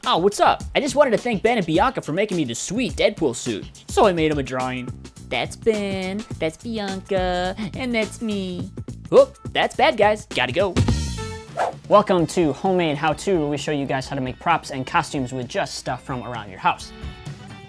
Oh, what's up? I just wanted to thank Ben and Bianca for making me the sweet Deadpool suit. So I made him a drawing. That's Ben, that's Bianca, and that's me. Oh, that's bad, guys. Gotta go. Welcome to Homemade How-To, where we show you guys how to make props and costumes with just stuff from around your house.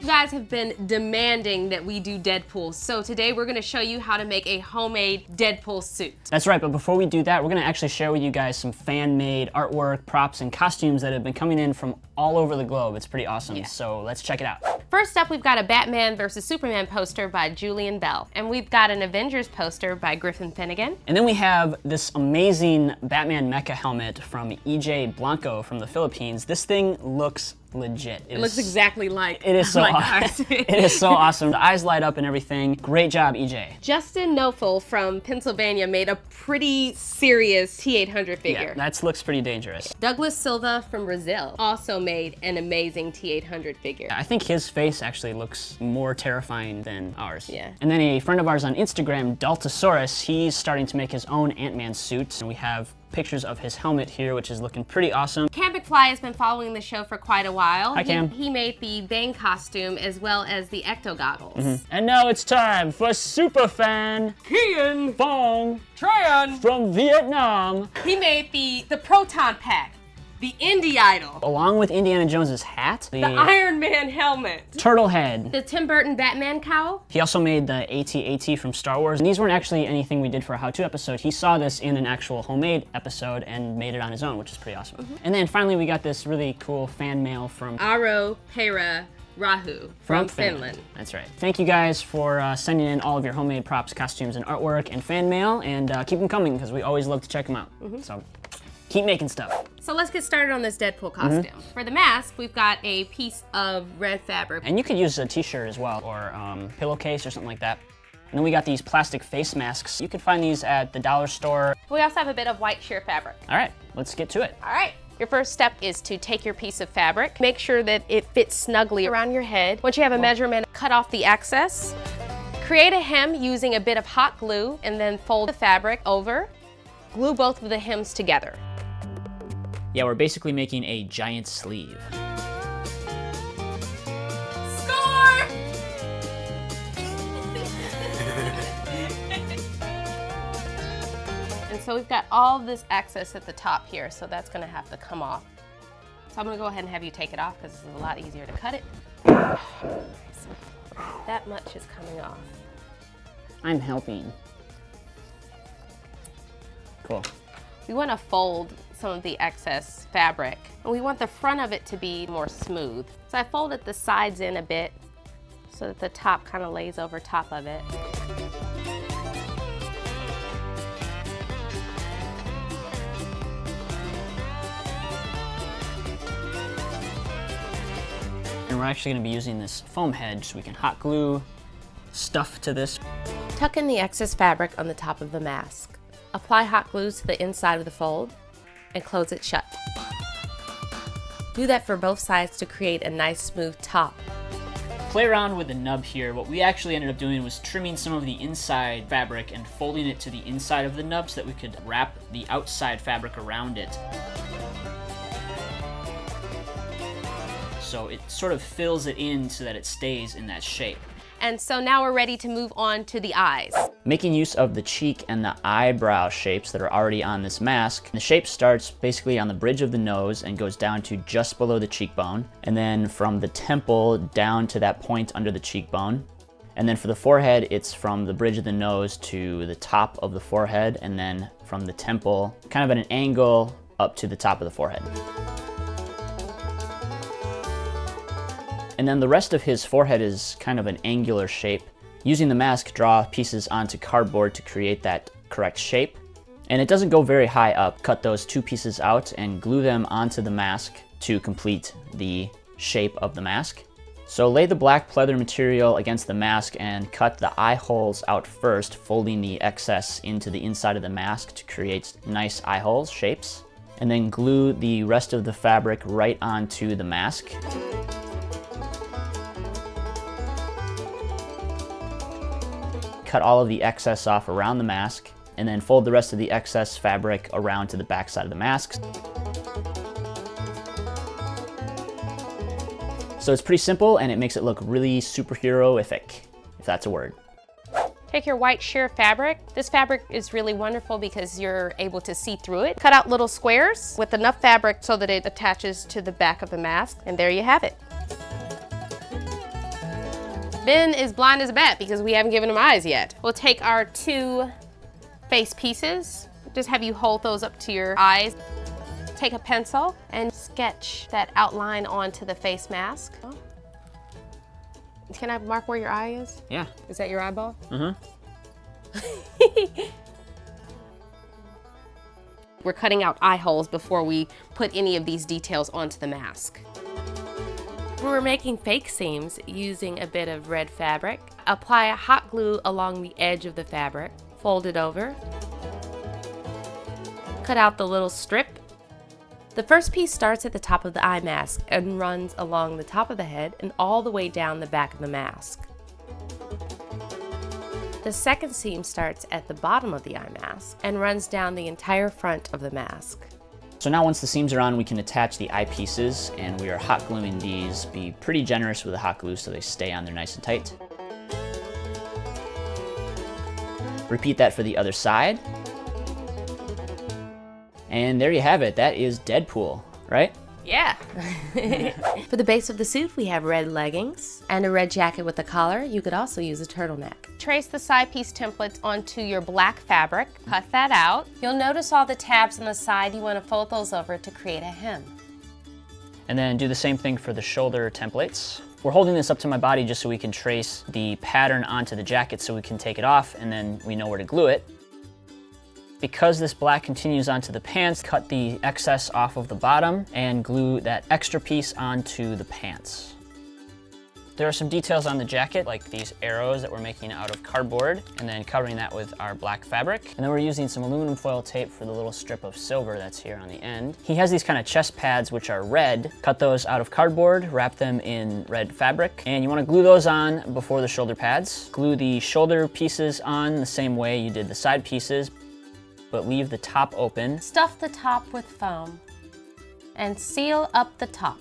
You guys have been demanding that we do Deadpool, so today we're gonna show you how to make a homemade Deadpool suit. That's right, but before we do that, we're gonna actually share with you guys some fan-made artwork, props, and costumes that have been coming in from all over the globe. It's pretty awesome, so let's check it out. First up, we've got a Batman vs. Superman poster by Julian Bell, and we've got an Avengers poster by Griffin Finnegan. And then we have this amazing Batman mecha helmet from EJ Blanco from the Philippines. This thing looks legit. It looks exactly like it is so ours. It is so awesome. The eyes light up and everything. Great job, EJ. Justin Nofel from Pennsylvania made a pretty serious T-800 figure. Yeah, that looks pretty dangerous. Douglas Silva from Brazil also made an amazing T-800 figure. I think his face actually looks more terrifying than ours. Yeah. And then a friend of ours on Instagram, Daltosaurus, he's starting to make his own Ant-Man suit. And we have pictures of his helmet here, which is looking pretty awesome. Cam McFly has been following the show for quite a while. Hi, Cam. He made the Bane costume as well as the Ecto goggles. And now it's time for superfan Kian Fong Tran. from Vietnam. He made the Proton Pack, the Indie Idol, Along with Indiana Jones's hat, the Iron Man helmet, turtle head. the Tim Burton Batman cowl. He also made the AT-AT from Star Wars. And these weren't actually anything we did for a how-to episode. He saw this in an actual homemade episode and made it on his own, which is pretty awesome. And then finally we got this really cool fan mail from Aro Pera Rahu from Finland. That's right. Thank you guys for sending in all of your homemade props, costumes, and artwork and fan mail, and keep them coming because we always love to check them out. So keep making stuff. So let's get started on this Deadpool costume. For the mask, we've got a piece of red fabric. And you could use a t-shirt as well, or pillowcase or something like that. And then we got these plastic face masks. You could find these at the dollar store. We also have a bit of white sheer fabric. All right, let's get to it. All right. Your first step is to take your piece of fabric, make sure that it fits snugly around your head. Once you have a measurement, cut off the excess. Create a hem using a bit of hot glue and then fold the fabric over. Glue both of the hems together. Yeah, we're basically making a giant sleeve. Score! And so we've got all this excess at the top here, so that's gonna have to come off. So I'm gonna go ahead and have you take it off because it's a lot easier to cut it. So that much is coming off. I'm helping. Cool. We want to fold some of the excess fabric, and we want the front of it to be more smooth. So I folded the sides in a bit so that the top kind of lays over top of it. And we're actually gonna be using this foam head so we can hot glue stuff to this. Tuck in the excess fabric on the top of the mask. Apply hot glue to the inside of the fold and close it shut. Do that for both sides to create a nice smooth top. Play around with the nub here. What we actually ended up doing was trimming some of the inside fabric and folding it to the inside of the nub so that we could wrap the outside fabric around it. So it sort of fills it in so that it stays in that shape. And so now we're ready to move on to the eyes. Making use of the cheek and the eyebrow shapes that are already on this mask. The shape starts basically on the bridge of the nose and goes down to just below the cheekbone. And then from the temple down to that point under the cheekbone. And then for the forehead, it's from the bridge of the nose to the top of the forehead. And then from the temple, kind of at an angle up to the top of the forehead. And then the rest of his forehead is kind of an angular shape. Using the mask, draw pieces onto cardboard to create that correct shape. And it doesn't go very high up. Cut those two pieces out and glue them onto the mask to complete the shape of the mask. So lay the black pleather material against the mask and cut the eye holes out first, folding the excess into the inside of the mask to create nice eye holes shapes. And then glue the rest of the fabric right onto the mask. cut all of the excess off around the mask, and then fold the rest of the excess fabric around to the back side of the mask. So it's pretty simple, and it makes it look really superhero-ific, if that's a word. Take your white sheer fabric. This fabric is really wonderful because you're able to see through it. Cut out little squares with enough fabric so that it attaches to the back of the mask, and there you have it. Ben is blind as a bat because we haven't given him eyes yet. We'll take our 2 face pieces, just have you hold those up to your eyes. Take a pencil and sketch that outline onto the face mask. Can I mark where your eye is? Yeah. Is that your eyeball? Mm-hmm. We're cutting out eye holes before we put any of these details onto the mask. We're making fake seams using a bit of red fabric. Apply a hot glue along the edge of the fabric. Fold it over. Cut out the little strip. The first piece starts at the top of the eye mask and runs along the top of the head and all the way down the back of the mask. The second seam starts at the bottom of the eye mask and runs down the entire front of the mask. So now once the seams are on, we can attach the eyepieces, and we are hot gluing these. Be pretty generous with the hot glue so they stay on there nice and tight. Repeat that for the other side. And there you have it. That is Deadpool, right? Yeah. For the base of the suit, we have red leggings and a red jacket with a collar. You could also use a turtleneck. Trace the side piece templates onto your black fabric. Cut that out. You'll notice all the tabs on the side. You want to fold those over to create a hem. And then do the same thing for the shoulder templates. We're holding this up to my body just so we can trace the pattern onto the jacket so we can take it off, and then we know where to glue it. Because this black continues onto the pants, cut the excess off of the bottom and glue that extra piece onto the pants. There are some details on the jacket, like these arrows that we're making out of cardboard, and then covering that with our black fabric. And then we're using some aluminum foil tape for the little strip of silver that's here on the end. He has these kind of chest pads which are red. Cut those out of cardboard, wrap them in red fabric, and you want to glue those on before the shoulder pads. Glue the shoulder pieces on the same way you did the side pieces, but leave the top open. Stuff the top with foam and seal up the top.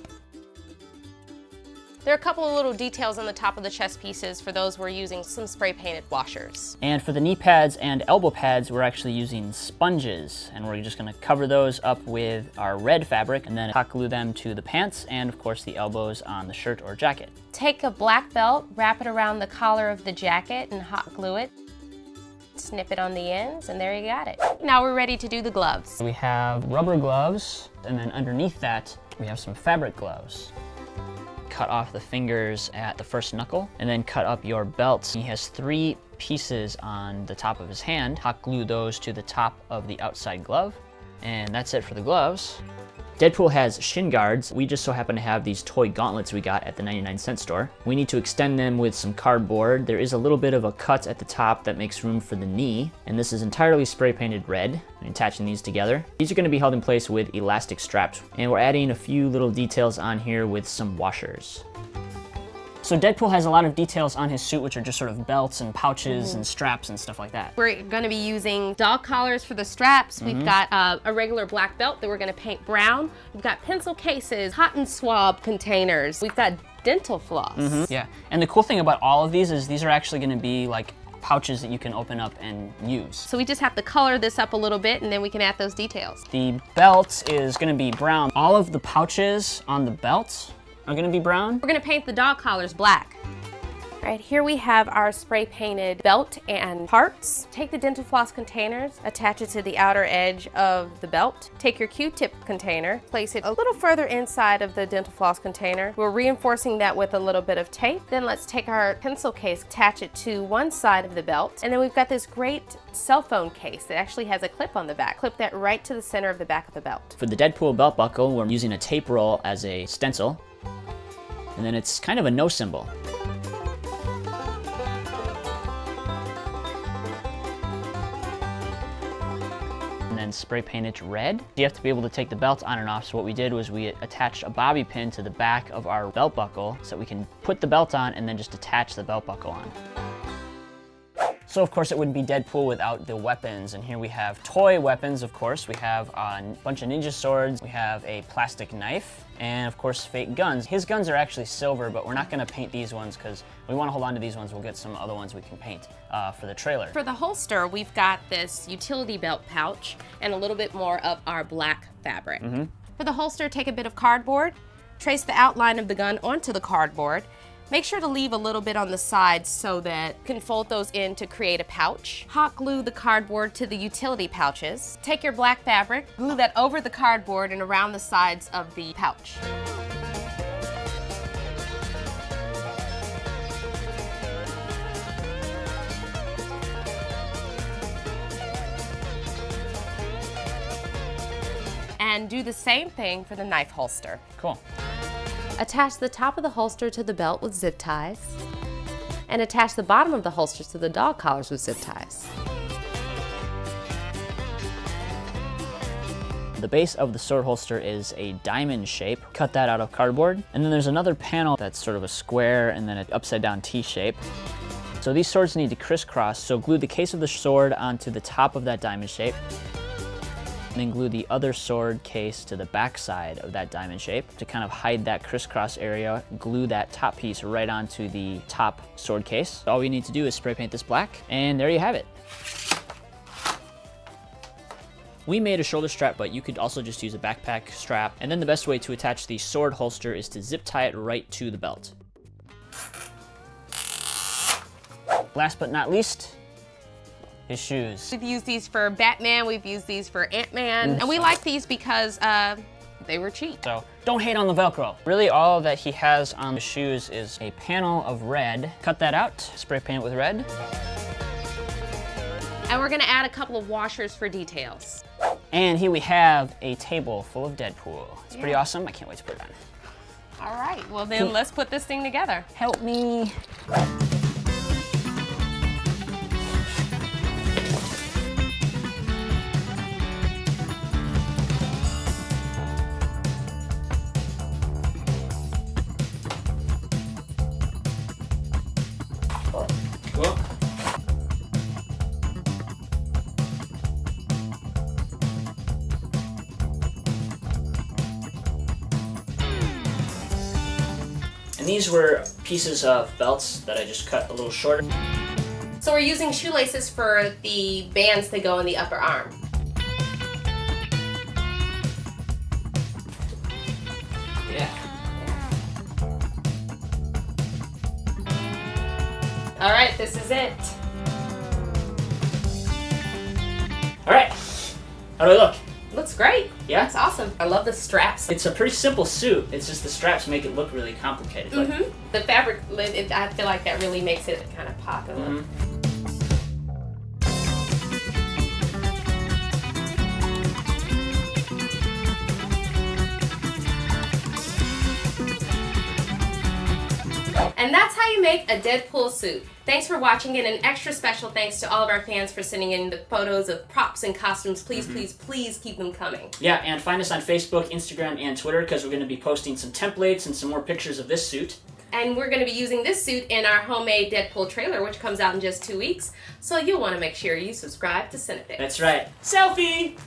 There are a couple of little details on the top of the chest pieces. For those, we're using some spray painted washers. And for the knee pads and elbow pads, we're actually using sponges, and we're just gonna cover those up with our red fabric and then hot glue them to the pants and of course the elbows on the shirt or jacket. Take a black belt, wrap it around the collar of the jacket and hot glue it. Snip it on the ends, and there you got it. Now we're ready to do the gloves. We have rubber gloves, and then underneath that, we have some fabric gloves. Cut off the fingers at the first knuckle, and then cut up your belt. He has 3 pieces on the top of his hand. Hot glue those to the top of the outside glove, and that's it for the gloves. Deadpool has shin guards. We just so happen to have these toy gauntlets we got at the 99-cent store. We need to extend them with some cardboard. There is a little bit of a cut at the top that makes room for the knee, and this is entirely spray painted red. I'm attaching these together. These are going to be held in place with elastic straps, and we're adding a few little details on here with some washers. So Deadpool has a lot of details on his suit, which are just sort of belts and pouches and straps and stuff like that. We're going to be using dog collars for the straps. We've got a regular black belt that we're going to paint brown. We've got pencil cases, cotton swab containers. We've got dental floss. Yeah, and the cool thing about all of these is these are actually going to be like pouches that you can open up and use. So we just have to color this up a little bit, and then we can add those details. The belt is going to be brown. All of the pouches on the belt are going to be brown. We're going to paint the dog collars black. All right, here we have our spray painted belt and parts. Take the dental floss containers, attach it to the outer edge of the belt. Take your Q-tip container, place it a little further inside of the dental floss container. We're reinforcing that with a little bit of tape. Then let's take our pencil case, attach it to one side of the belt. And then we've got this great cell phone case that actually has a clip on the back. Clip that right to the center of the back of the belt. For the Deadpool belt buckle, we're using a tape roll as a stencil. And then it's kind of a no symbol. And then spray paint it red. You have to be able to take the belt on and off, so what we did was we attached a bobby pin to the back of our belt buckle so we can put the belt on and then just attach the belt buckle on. So of course it wouldn't be Deadpool without the weapons, and here we have toy weapons, of course. We have a bunch of ninja swords, we have a plastic knife, and of course fake guns. His guns are actually silver, but we're not gonna paint these ones because we wanna hold on to these ones. We'll get some other ones we can paint for the trailer. For the holster, we've got this utility belt pouch and a little bit more of our black fabric. For the holster, take a bit of cardboard, trace the outline of the gun onto the cardboard. Make sure to leave a little bit on the sides so that you can fold those in to create a pouch. Hot glue the cardboard to the utility pouches. Take your black fabric, glue that over the cardboard and around the sides of the pouch. And do the same thing for the knife holster. Cool. Attach the top of the holster to the belt with zip ties, and attach the bottom of the holsters to the dog collars with zip ties. The base of the sword holster is a diamond shape. Cut that out of cardboard. And then there's another panel that's sort of a square and then an upside down T shape. So these swords need to crisscross, so glue the case of the sword onto the top of that diamond shape. And then glue the other sword case to the back side of that diamond shape to kind of hide that crisscross area. Glue that top piece right onto the top sword case. All we need to do is spray paint this black, and there you have it. We made a shoulder strap, but you could also just use a backpack strap. And then the best way to attach the sword holster is to zip tie it right to the belt. Last but not least, his shoes. We've used these for Batman, we've used these for Ant-Man, and we like these because they were cheap. So don't hate on the Velcro. Really all that he has on the shoes is a panel of red. Cut that out, spray paint it with red. And we're gonna add a couple of washers for details. And here we have a table full of Deadpool. It's pretty awesome, I can't wait to put it on. All right, well then let's put this thing together. Help me. Cool. And these were pieces of belts that I just cut a little shorter. So we're using shoelaces for the bands that go in the upper arm. Yeah. All right, this is it. All right, how do I look? Looks great. Yeah? It's awesome. I love the straps. It's a pretty simple suit, it's just the straps make it look really complicated. But The fabric, I feel like that really makes it kind of pop and look. And that's how you make a Deadpool suit. Thanks for watching, and an extra special thanks to all of our fans for sending in the photos of props and costumes. Please, please, please keep them coming. Yeah, and find us on Facebook, Instagram, and Twitter because we're going to be posting some templates and some more pictures of this suit. And we're going to be using this suit in our homemade Deadpool trailer, which comes out in just 2 weeks. So you'll want to make sure you subscribe to CineFix. That's right. Selfie!